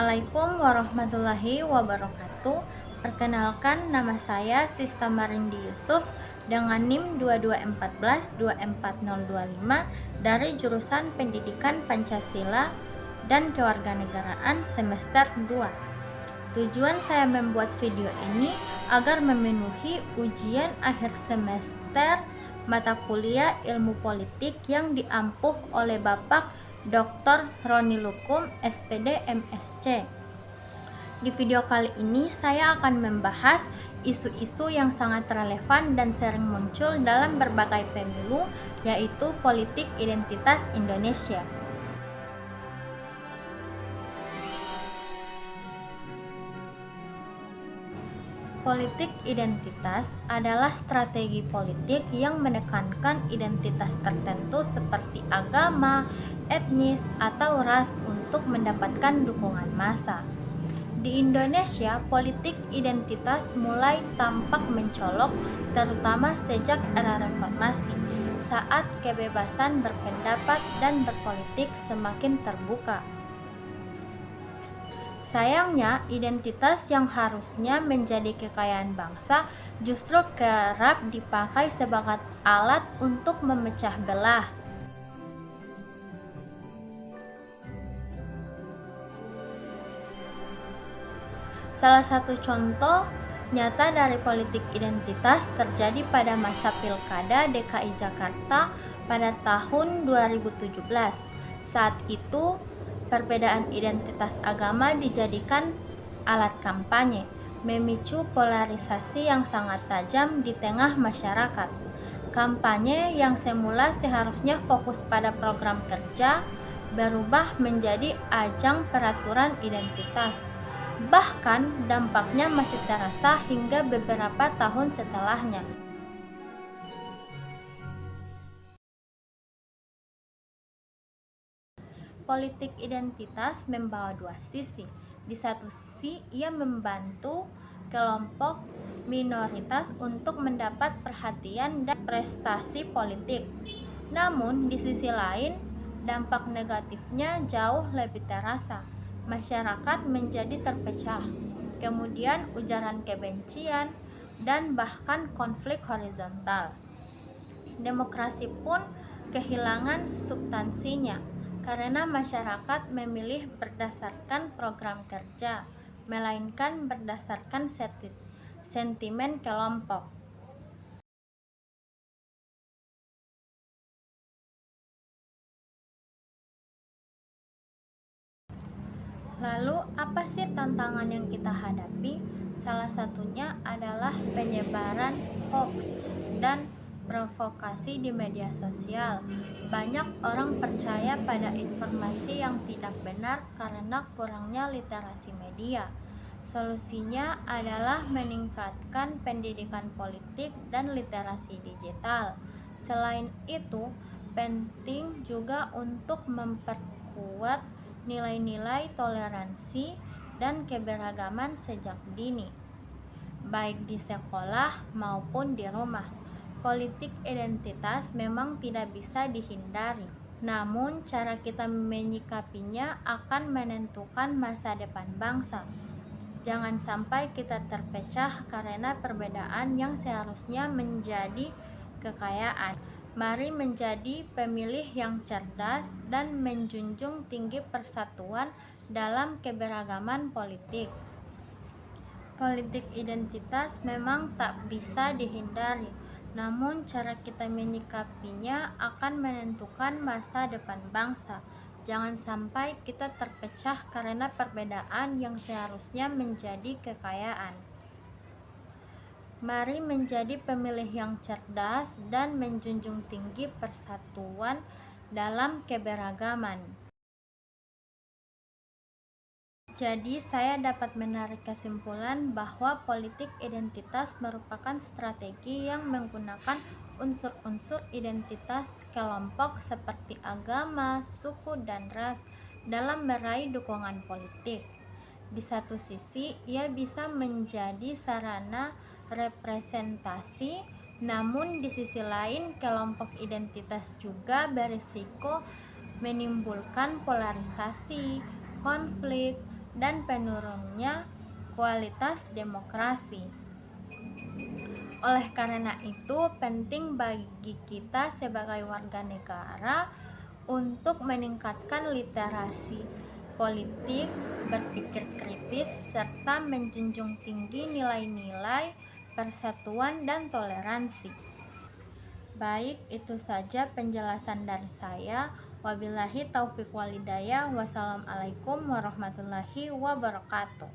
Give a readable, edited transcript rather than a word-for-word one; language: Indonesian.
Assalamualaikum warahmatullahi wabarakatuh. Perkenalkan, nama saya Sista Marindi Yusuf dengan NIM 2214-24025 dari jurusan Pendidikan Pancasila dan Kewarganegaraan semester 2. Tujuan saya membuat video ini agar memenuhi ujian akhir semester mata kuliah Ilmu Politik yang diampuh oleh Bapak Dr. Roni Lukum, SPD MSc. Di video kali ini saya akan membahas isu-isu yang sangat relevan dan sering muncul dalam berbagai pemilu, yaitu politik identitas Indonesia. Politik identitas adalah strategi politik yang menekankan identitas tertentu seperti agama, etnis, atau ras untuk mendapatkan dukungan massa. Di Indonesia, politik identitas mulai tampak mencolok terutama sejak era reformasi, saat kebebasan berpendapat dan berpolitik semakin terbuka. Sayangnya, identitas yang harusnya menjadi kekayaan bangsa justru kerap dipakai sebagai alat untuk memecah belah. Salah satu contoh nyata dari politik identitas terjadi pada masa Pilkada DKI Jakarta pada tahun 2017. Saat itu, perbedaan identitas agama dijadikan alat kampanye, memicu polarisasi yang sangat tajam di tengah masyarakat. Kampanye yang semula seharusnya fokus pada program kerja berubah menjadi ajang peraturan identitas. Bahkan dampaknya masih terasa hingga beberapa tahun setelahnya. Politik identitas membawa dua sisi. Di satu sisi, ia membantu kelompok minoritas untuk mendapat perhatian dan prestasi politik. Namun, di sisi lain, dampak negatifnya jauh lebih terasa. Masyarakat menjadi terpecah, kemudian ujaran kebencian, dan bahkan konflik horizontal. Demokrasi pun kehilangan substansinya karena masyarakat memilih berdasarkan program kerja, melainkan berdasarkan sentimen kelompok. Lalu, apa sih tantangan yang kita hadapi? Salah satunya adalah penyebaran hoax dan provokasi di media sosial. Banyak orang percaya pada informasi yang tidak benar karena kurangnya literasi media. Solusinya adalah meningkatkan pendidikan politik dan literasi digital. Selain itu, penting juga untuk memperkuat nilai-nilai toleransi dan keberagaman sejak dini, baik di sekolah maupun di rumah. Politik identitas memang tidak bisa dihindari, namun cara kita menyikapinya akan menentukan masa depan bangsa. Jangan sampai kita terpecah karena perbedaan yang seharusnya menjadi kekayaan. Mari menjadi pemilih yang cerdas dan menjunjung tinggi persatuan dalam keberagaman politik. Politik identitas memang tak bisa dihindari, namun cara kita menyikapinya akan menentukan masa depan bangsa. Jangan sampai kita terpecah karena perbedaan yang seharusnya menjadi kekayaan. Mari menjadi pemilih yang cerdas dan menjunjung tinggi persatuan dalam keberagaman. Jadi, saya dapat menarik kesimpulan bahwa politik identitas merupakan strategi yang menggunakan unsur-unsur identitas kelompok seperti agama, suku, dan ras dalam meraih dukungan politik. Di satu sisi, ia bisa menjadi sarana representasi, namun di sisi lain, kelompok identitas juga berisiko menimbulkan polarisasi, konflik, dan penurunnya kualitas demokrasi. Oleh karena itu, penting bagi kita sebagai warga negara untuk meningkatkan literasi politik, berpikir kritis, serta menjunjung tinggi nilai-nilai persatuan dan toleransi. Baik, itu saja penjelasan dari saya. Wabillahi taufiq walhidayah. Wassalamualaikum warahmatullahi wabarakatuh.